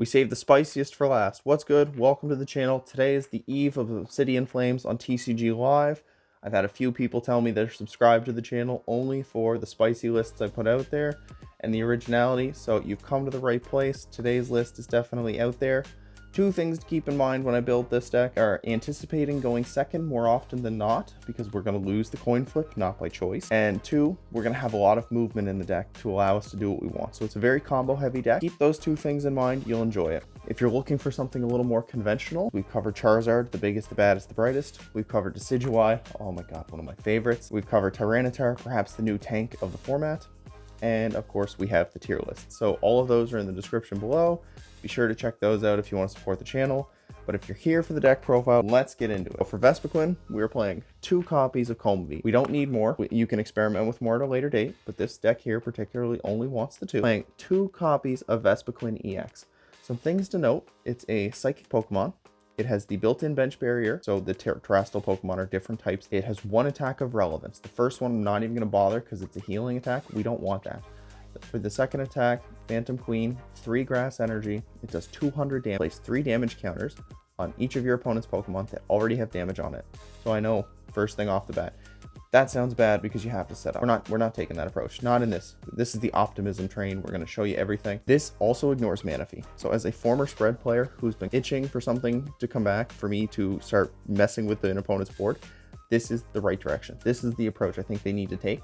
We saved the spiciest for last. What's good? Welcome to the channel. Today is the eve of Obsidian Flames on TCG Live. I've had a few people tell me they're subscribed to the channel only for the spicy lists I put out there and the originality, so you've come to the right place. Today's list is definitely out there. Two things to keep in mind when I build this deck are anticipating going second more often than not, because we're going to lose the coin flip, not by choice. And two, we're going to have a lot of movement in the deck to allow us to do what we want. So it's a very combo heavy deck. Keep those two things in mind, you'll enjoy it. If you're looking for something a little more conventional, we've covered Charizard, the biggest, the baddest, the brightest. We've covered Decidueye, oh my god, one of my favorites. We've covered Tyranitar, perhaps the new tank of the format. And of course we have the tier list. So all of those are in the description below. Be sure to check those out if you want to support the channel. But if you're here for the deck profile, let's get into it. For Vespiquen, we're playing 2 copies of Combee. We don't need more. You can experiment with more at a later date, but this deck here particularly only wants the 2. Playing 2 copies of Vespiquen EX. Some things to note, it's a psychic Pokemon. It has the built-in bench barrier, so the terrestrial Pokemon are different types. It has 1 attack of relevance. The first one I'm not even going to bother because it's a healing attack. We don't want that. For the second attack, Phantom Queen, 3 grass energy. It does 200 damage. Place 3 damage counters on each of your opponent's Pokemon that already have damage on it. So I know, first thing off the bat, that sounds bad because you have to set up. We're not taking that approach. Not in this. This is the optimism train. We're going to show you everything. This also ignores Manaphy. So as a former spread player who's been itching for something to come back for me to start messing with an opponent's board, this is the right direction. This is the approach I think they need to take.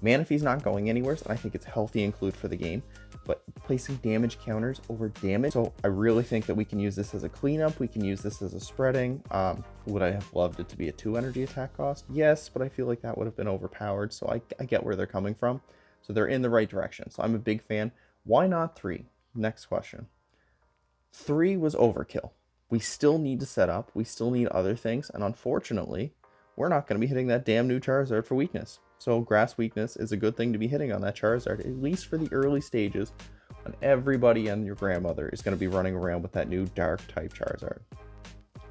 Manaphy's not going anywhere, and I think it's healthy include for the game, but placing damage counters over damage. So I really think that we can use this as a cleanup. We can use this as a spreading. Would I have loved it to be a 2 energy attack cost? Yes, but I feel like that would have been overpowered. So I get where they're coming from. So they're in the right direction. So I'm a big fan. Why not 3? Next question. 3 was overkill. We still need to set up. We still need other things. And unfortunately, we're not going to be hitting that damn new Charizard for weakness. So grass weakness is a good thing to be hitting on that Charizard, at least for the early stages, when everybody and your grandmother is going to be running around with that new dark type Charizard.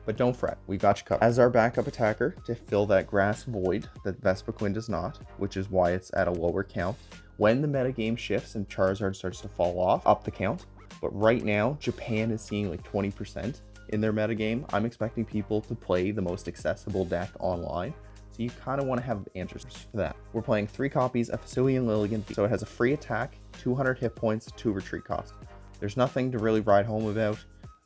But don't fret, we got you covered. As our backup attacker to fill that grass void that Vespiquen does not, which is why it's at a lower count. When the metagame shifts and Charizard starts to fall off, up the count. But right now, Japan is seeing like 20% in their metagame. I'm expecting people to play the most accessible deck online. So you kind of want to have answers for that. We're playing 3 copies of Hisuian Lilligant V. So it has a free attack, 200 hit points, 2 retreat cost. There's nothing to really write home about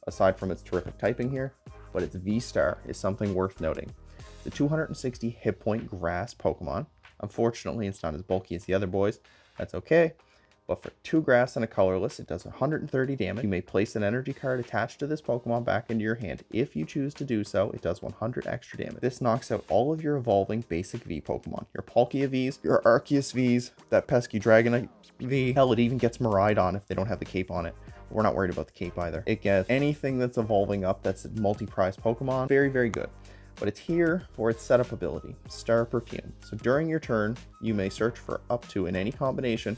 aside from its terrific typing here, but its V-Star is something worth noting. The 260 hit point grass Pokemon. Unfortunately, it's not as bulky as the other boys. That's okay. But for 2 grass and a colorless, it does 130 damage. You may place an energy card attached to this Pokemon back into your hand. If you choose to do so, it does 100 extra damage. This knocks out all of your evolving basic V Pokemon. Your Palkia Vs, your Arceus Vs, that pesky Dragonite V. Hell, it even gets Miraidon if they don't have the cape on it. But we're not worried about the cape either. It gets anything that's evolving up that's a multi-prize Pokemon. Very, very good. But it's here for its setup ability, Star Perfume. So during your turn, you may search for up to, in any combination,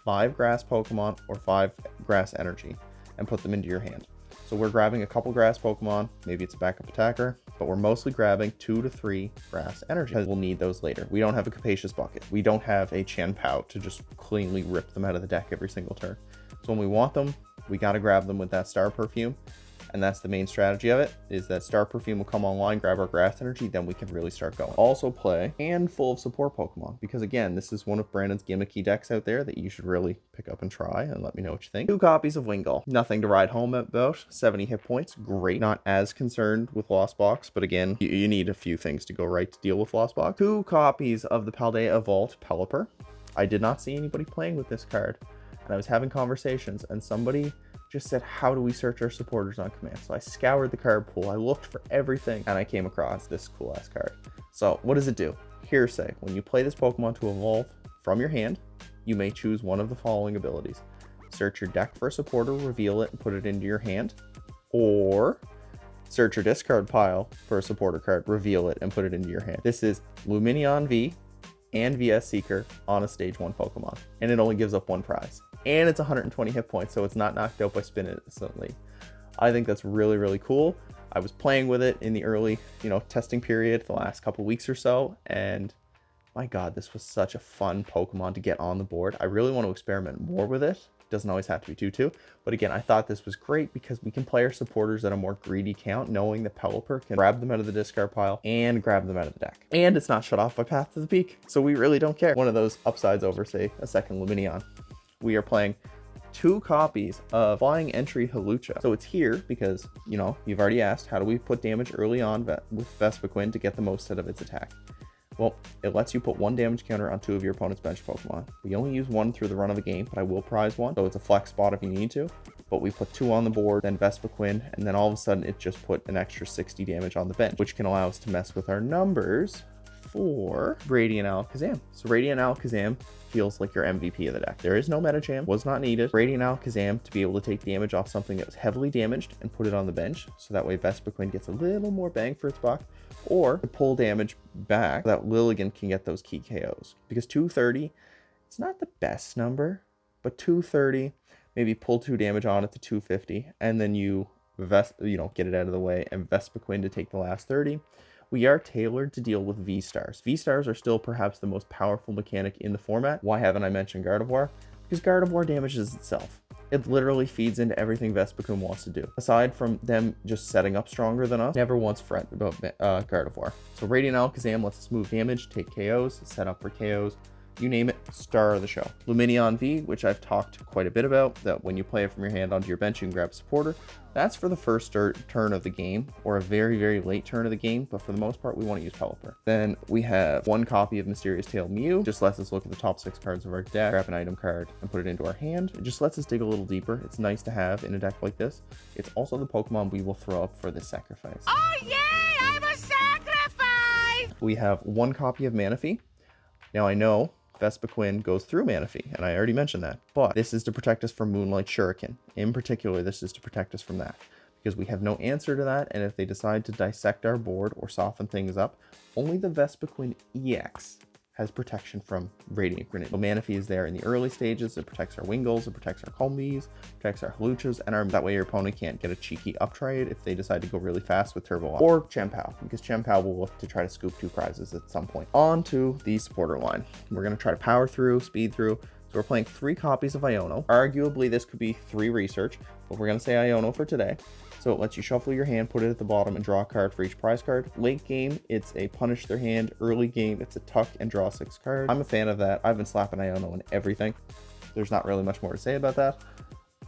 5 grass Pokemon or 5 grass energy and put them into your hand. So we're grabbing a couple grass Pokemon, maybe it's a backup attacker, but we're mostly grabbing 2 to 3 grass energy because we'll need those later. We don't have a capacious bucket. We don't have a Chien-Pao to just cleanly rip them out of the deck every single turn. So when we want them, we got to grab them with that Star Perfume. And that's the main strategy of it, is that Star Perfume will come online, grab our grass energy, then we can really start going. Also play a handful of support Pokemon, because again, this is one of Brandon's gimmicky decks out there that you should really pick up and try, and let me know what you think. 2 copies of Wingull. Nothing to ride home about. 70 hit points, great. Not as concerned with Lost Box, but again, you need a few things to go right to deal with Lost Box. 2 copies of the Paldea Vault Pelipper. I did not see anybody playing with this card, and I was having conversations, and somebody just said, how do we search our supporters on command? So I scoured the card pool, I looked for everything, and I came across this cool ass card. So what does it do? Hearsay. When you play this Pokemon to evolve from your hand, you may choose one of the following abilities. Search your deck for a supporter, reveal it, and put it into your hand. Or search your discard pile for a supporter card, reveal it, and put it into your hand. This is Lumineon V and VS Seeker on a stage 1 Pokemon, and it only gives up 1 prize. And it's 120 hit points, so it's not knocked out by spin instantly. I think that's really, really cool. I was playing with it in the early, testing period the last couple weeks or so, and my god, this was such a fun Pokemon to get on the board. I really want to experiment more with it, Doesn't always have to be 2-2. But again, I thought this was great because we can play our supporters at a more greedy count, knowing that Pelipper can grab them out of the discard pile and grab them out of the deck. And it's not shut off by Path to the Peak, so we really don't care. One of those upsides over, say, a second Lumineon. We are playing 2 copies of Flying Entry Hawlucha. So it's here because, you know, you've already asked, how do we put damage early on with Vespiquen to get the most out of its attack? Well, it lets you put 1 damage counter on 2 of your opponent's bench Pokemon. We only use 1 through the run of the game, but I will prize 1, so it's a flex spot if you need to. But we put 2 on the board, then Vespiquen, and then all of a sudden it just put an extra 60 damage on the bench, which can allow us to mess with our numbers for Radiant Alakazam. So Radiant Alakazam feels like your MVP of the deck. There is no Medicham, was not needed. Radiant Alakazam to be able to take damage off something that was heavily damaged and put it on the bench, so that way Vespiquen gets a little more bang for its buck, or to pull damage back so that Lilligant can get those key KOs. Because 230, it's not the best number, but 230, maybe pull 2 damage on it to 250, and then you get it out of the way, and Vespiquen to take the last 30. We are tailored to deal with V-Stars. V-Stars are still perhaps the most powerful mechanic in the format. Why haven't I mentioned Gardevoir? Because Gardevoir damages itself. It literally feeds into everything Vespiquen wants to do. Aside from them just setting up stronger than us, never once fret about Gardevoir. So Radiant Alakazam lets us move damage, take KOs, set up for KOs, you name it, star of the show. Lumineon V, which I've talked quite a bit about, that when you play it from your hand onto your bench, you can grab a supporter. That's for the first turn of the game, or a very, very late turn of the game, but for the most part, we want to use Pelipper. Then we have 1 copy of Mysterious Tail Mew, just lets us look at the top 6 cards of our deck, grab an item card, and put it into our hand. It just lets us dig a little deeper. It's nice to have in a deck like this. It's also the Pokemon we will throw up for this sacrifice. Oh yay, I'm a sacrifice! We have 1 copy of Manaphy. Now I know Vespiquen goes through Manaphy, and I already mentioned that, but this is to protect us from Moonlight Shuriken. In particular, this is to protect us from that, because we have no answer to that, and if they decide to dissect our board or soften things up, only the Vespiquen EX has protection from Radiant Grenade. So Manaphy is there in the early stages. It protects our Wingulls, it protects our Combees, protects our Hawluchas, and that way your opponent can't get a cheeky up trade if they decide to go really fast with Turbo or Chien-Pao, because Chien-Pao will look to try to scoop 2 prizes at some point. On to the supporter line. We're going to try to power through, speed through. So we're playing 3 copies of Iono. Arguably, this could be 3 research, but we're going to say Iono for today. So it lets you shuffle your hand, put it at the bottom, and draw a card for each prize card. Late game, it's a punish their hand. Early game, it's a tuck and draw 6 cards. I'm a fan of that. I've been slapping Iono in everything. There's not really much more to say about that.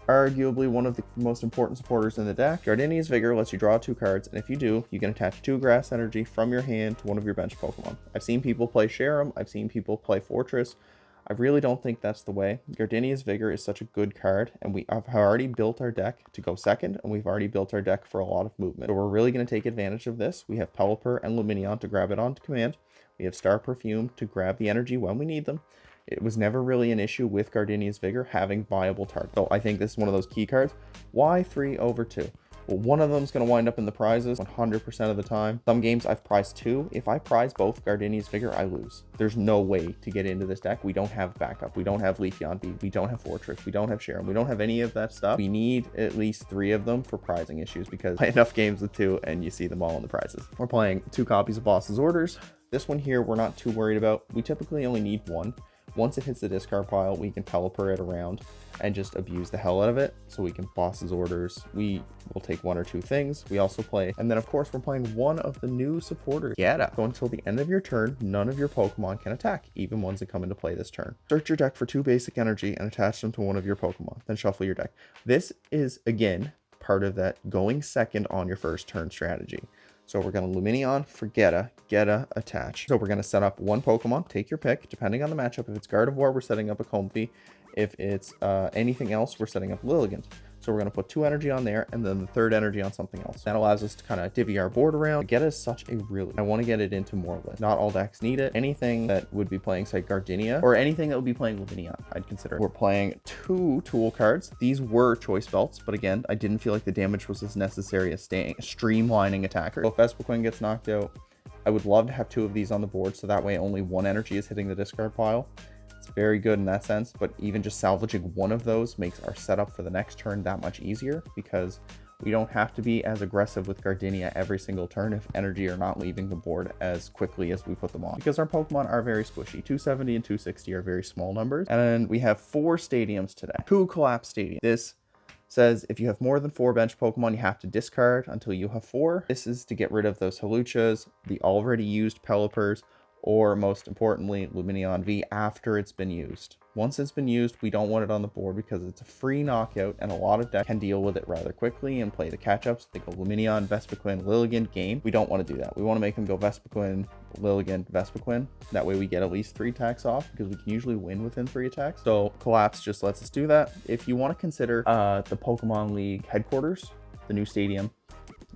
Arguably one of the most important supporters in the deck. Gardenia's Vigor lets you draw 2 cards, and if you do, you can attach 2 grass energy from your hand to one of your bench Pokemon. I've seen people play Sharam. I've seen people play Fortress. I really don't think that's the way. Gardenia's Vigor is such a good card, and we have already built our deck to go second, and we've already built our deck for a lot of movement. So we're really going to take advantage of this. We have Pelipper and Lumineon to grab it onto command. We have Star Perfume to grab the energy when we need them. It was never really an issue with Gardenia's Vigor having viable targets. So I think this is one of those key cards. Why 3 over 2? Well, one of them is going to wind up in the prizes 100% of the time. Some games I've prized 2. If I prize both Gardenia's Vigor, I lose. There's no way to get into this deck. We don't have backup. We don't have Leafeon V. We don't have Fortress. We don't have Sharon. We don't have any of that stuff. We need at least 3 of them for prizing issues, because I play enough games with 2 and you see them all in the prizes. We're playing 2 copies of Boss's Orders. This one here, we're not too worried about. We typically only need 1. Once it hits the discard pile, we can Pelipper it around and just abuse the hell out of it. So we can Boss's Orders. We will take 1 or 2 things. We also play, and then of course we're playing 1 of the new supporters. So until the end of your turn, none of your Pokemon can attack, even ones that come into play this turn. Search your deck for 2 basic energy and attach them to one of your Pokemon. Then shuffle your deck. This is, again, part of that going second on your first turn strategy. So we're going to Lumineon, Geta, attach. So we're going to set up 1 Pokemon, take your pick, depending on the matchup. If it's Gardevoir, we're setting up a Combee. If it's anything else, we're setting up Lilligant. So we're going to put 2 energy on there, and then the 3rd energy on something else. That allows us to kind of divvy our board around. Geta is such a really, I want to get it into more lists. Not all decks need it. Anything that would be playing, say, Gardenia, or anything that would be playing Lumineon, I'd consider. We're playing 2 tool cards. These were choice belts, but again, I didn't feel like the damage was as necessary as streamlining attacker. So if Vespiquen gets knocked out, I would love to have 2 of these on the board, so that way only 1 energy is hitting the discard pile. It's very good in that sense, but even just salvaging 1 of those makes our setup for the next turn that much easier, because We don't have to be as aggressive with Gardenia every single turn if energy are not leaving the board as quickly as we put them on, because our Pokemon are very squishy. 270 and 260 are very small numbers. And then we have 4 stadiums today. 2 collapse stadiums. This says if you have more than 4 bench Pokemon, you have to discard until you have 4. This is to get rid of those Holuchas, the already used Pelippers, or most importantly, Lumineon V after it's been used. Once it's been used, we don't want it on the board because it's a free knockout and a lot of decks can deal with it rather quickly and play the catch-ups. They go Lumineon, Vespiquen, Lilligant, game. We don't want to do that. We want to make them go Vespiquen, Lilligant, Vespiquen. That way we get at least 3 attacks off because we can usually win within 3 attacks. So Collapse just lets us do that. If you want to consider the Pokemon League headquarters, the new stadium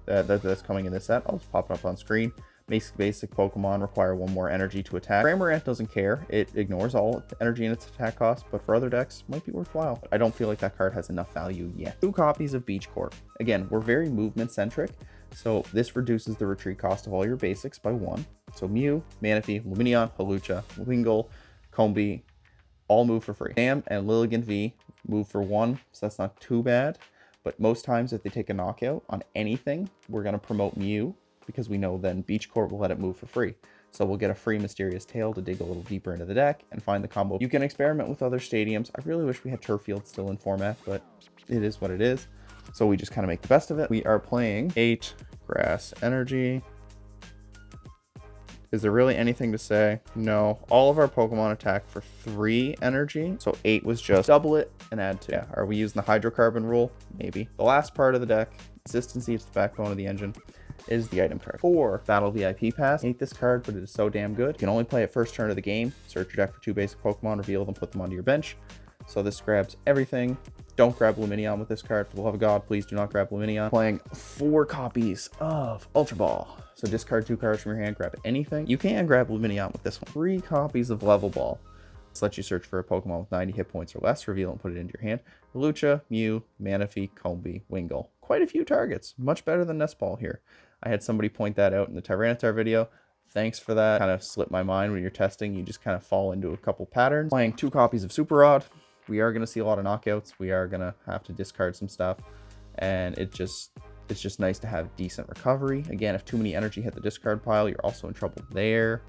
that's coming in this set, I'll just pop it up on screen. Basic Pokemon require 1 more energy to attack. Cramorant doesn't care. It ignores all energy in its attack cost, but for other decks, might be worthwhile. I don't feel like that card has enough value yet. 2 copies of Beach Court. Again, we're very movement-centric, so this reduces the retreat cost of all your basics by 1. So Mew, Manaphy, Lumineon, Holucha, Wingull, Combee, all move for free. Sam and Lilligant V move for 1, so that's not too bad. But most times if they take a knockout on anything, we're going to promote Mew, because we know then Beach Court will let it move for free. So we'll get a free Mysterious Tail to dig a little deeper into the deck and find the combo. You can experiment with other stadiums. I really wish we had Turf Field still in format, but it is what it is. So we just kind of make the best of it. We are playing 8 Grass Energy. Is there really anything to say? No. All of our Pokemon attack for 3 energy. So 8 was just double it and add 2. Yeah. Are we using the hydrocarbon rule? Maybe. The last part of the deck, consistency, it's the backbone of the engine, is the item card. 4 Battle VIP Pass. I hate this card, but it is so damn good. You can only play it first turn of the game. Search your deck for 2 basic Pokemon, reveal them, put them onto your bench. So this grabs everything. Don't grab Lumineon with this card. For the love of God, please do not grab Lumineon. Playing 4 copies of Ultra Ball. So discard 2 cards from your hand, grab anything. You can grab Lumineon with this one. 3 copies of Level Ball. This lets you search for a Pokemon with 90 hit points or less, reveal and put it into your hand. Lucha, Mew, Manaphy, Combee, Wingull. Quite a few targets. Much better than Nest Ball here. I had somebody point that out in the Tyranitar video. Thanks for that. Kind of slipped my mind when you're testing. You just kind of fall into a couple patterns. Playing 2 copies of Super Rod. We are going to see a lot of knockouts. We are going to have to discard some stuff. And it's just nice to have decent recovery. Again, if too many energy hit the discard pile, you're also in trouble there.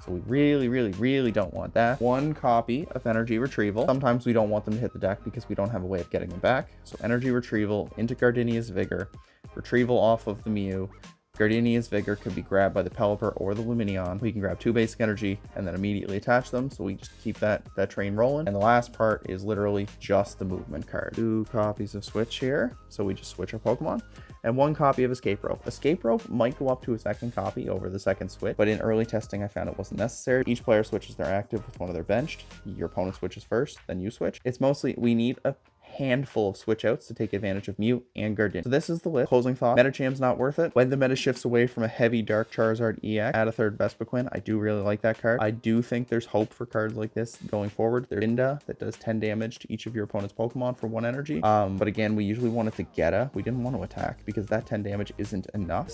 So we really don't want that. 1 copy of Energy Retrieval. Sometimes we don't want them to hit the deck because we don't have a way of getting them back. So Energy Retrieval into Gardenia's Vigor. Retrieval off of the Mew. Gardenia's Vigor could be grabbed by the Pelipper or the Lumineon. We can grab 2 basic energy and then immediately attach them. So we just keep that train rolling. And the last part is literally just the movement card. 2 copies of Switch here. So we just switch our Pokemon. And 1 copy of Escape Rope. Escape Rope might go up to a 2nd copy over the 2nd switch, but in early testing I found it wasn't necessary. Each player switches their active with one of their benched. Your opponent switches first, then you switch. It's mostly we need a handful of switch outs to take advantage of Mew and Gardenia. So this is the list. Closing thought, Metacham's not worth it. When the meta shifts away from a heavy Dark Charizard EX, add a 3rd Vespiquen. I do really like that card. I do think there's hope for cards like this going forward. There's Inda that does 10 damage to each of your opponent's Pokemon for 1 energy. But again, we usually want it to Geta. We didn't want to attack because that 10 damage isn't enough.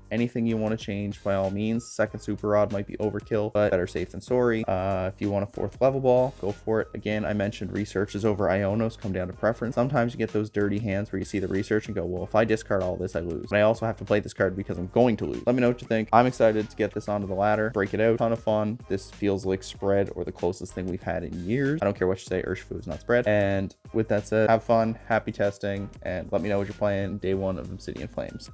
Anything you want to change, by all means. 2nd Super Rod might be overkill, but better safe than sorry. If you want a 4th Level Ball, go for it. Again, I mentioned researches over Ionos come down to preference. Sometimes you get those dirty hands where you see the research and go, well, if I discard all this, I lose. But I also have to play this card because I'm going to lose. Let me know what you think. I'm excited to get this onto the ladder, break it out. Ton of fun. This feels like spread or the closest thing we've had in years. I don't care what you say, Urshifu is not spread. And with that said, have fun, happy testing, and let me know what you're playing day 1 of Obsidian Flames.